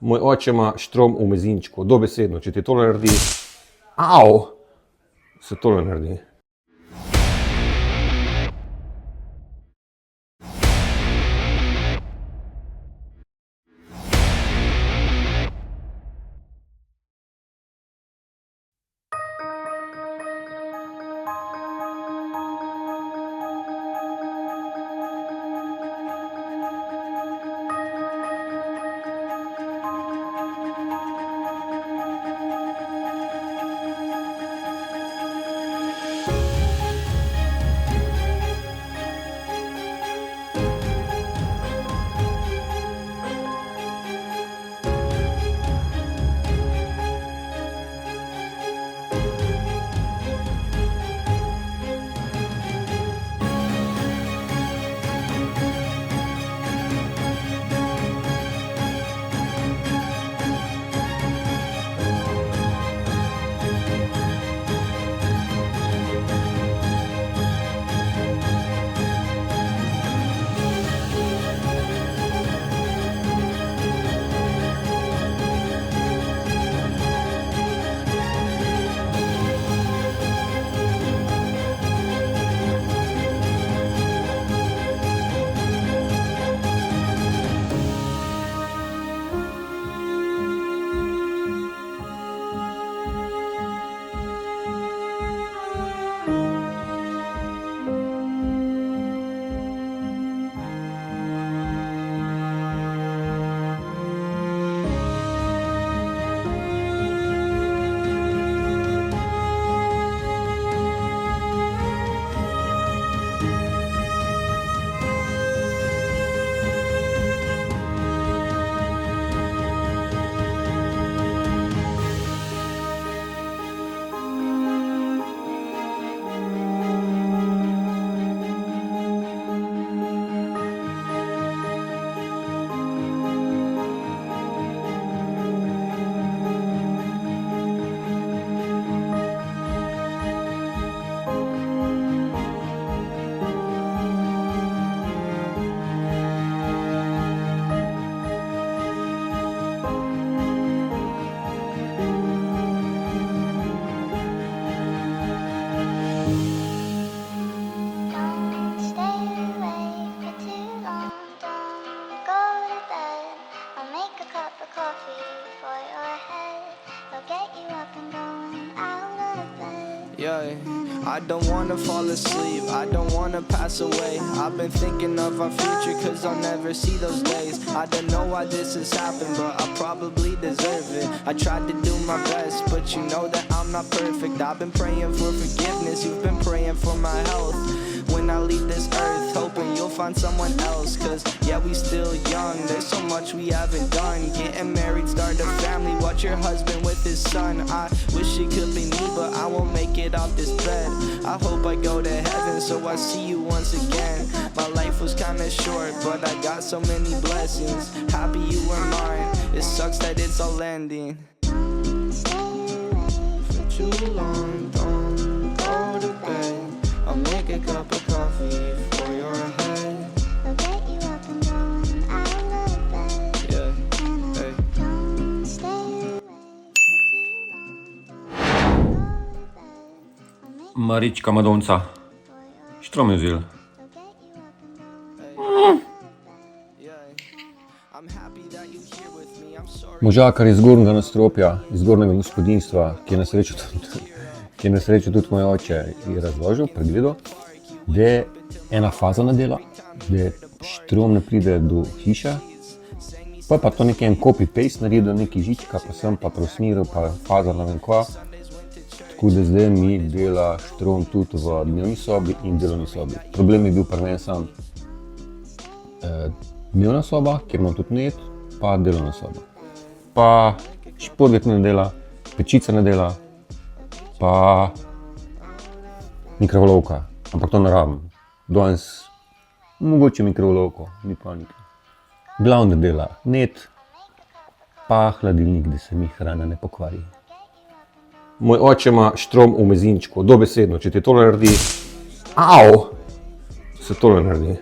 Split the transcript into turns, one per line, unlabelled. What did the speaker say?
Moj oče ima štrom v mezinčku, dobesedno, če ti tole naredi, au, se tole naredi.
Yeah, I don't wanna fall asleep, I don't wanna pass away. I've been thinking of our future cause I'll never see those days. I don't know why this has happened, but I probably deserve it. I tried to do my best, but you know that I'm not perfect. I've been praying for forgiveness, you've been praying for my health. When I leave this earth, hoping you'll find someone else. Cause yeah, we still young, there's so much we haven't done. Getting married, start a family, watch your husband with his son. I wish it could be me, but I won't make it off this bed. I hope I go to heaven, so I see you once again. My life was kinda short, but I got so many blessings. Happy you were mine, it sucks that it's all ending. For too long, don't go to bed. I'll make a cup of coffee for your head.
I'll get you up and going out of bed.
Yeah, hey.
Don't stay awake for too long. Don't go to bed. I'll make
Marička Madonca, štrom je vzela.
I'll get you up and going out of bed.
Yeah, I'm happy that you're here with me. I'm sorry.
Možakar iz zgornjega nadstropja, iz zgornjega gospodinjstva, ki je na srečo tudi moj oče, je razložil, pregledal, da je ena faza na dela, da štrom ne pride do hiše, pa je pa to nekaj en copy-paste naredil, neki žička, pa sem pa preusmeril, pa faza ne vem kva. Tako da zdaj mi dela štrom tudi v dnevni sobi in delovni sobi. Problem je bil pri meni sam dnevna soba, kjer imam tudi net, pa delovna soba. Pa šporget ne dela, pečica ne dela, pa mikrovalovka, ampak to ne rabim. Danes mogoče mikrovalovko, ni panike. Glavno dela net, pa hladilnik, da se mi hrana ne pokvari. Moj oče ima štrom v mezinčku, dobesedno, če ti tole naredi, au, se tole naredi.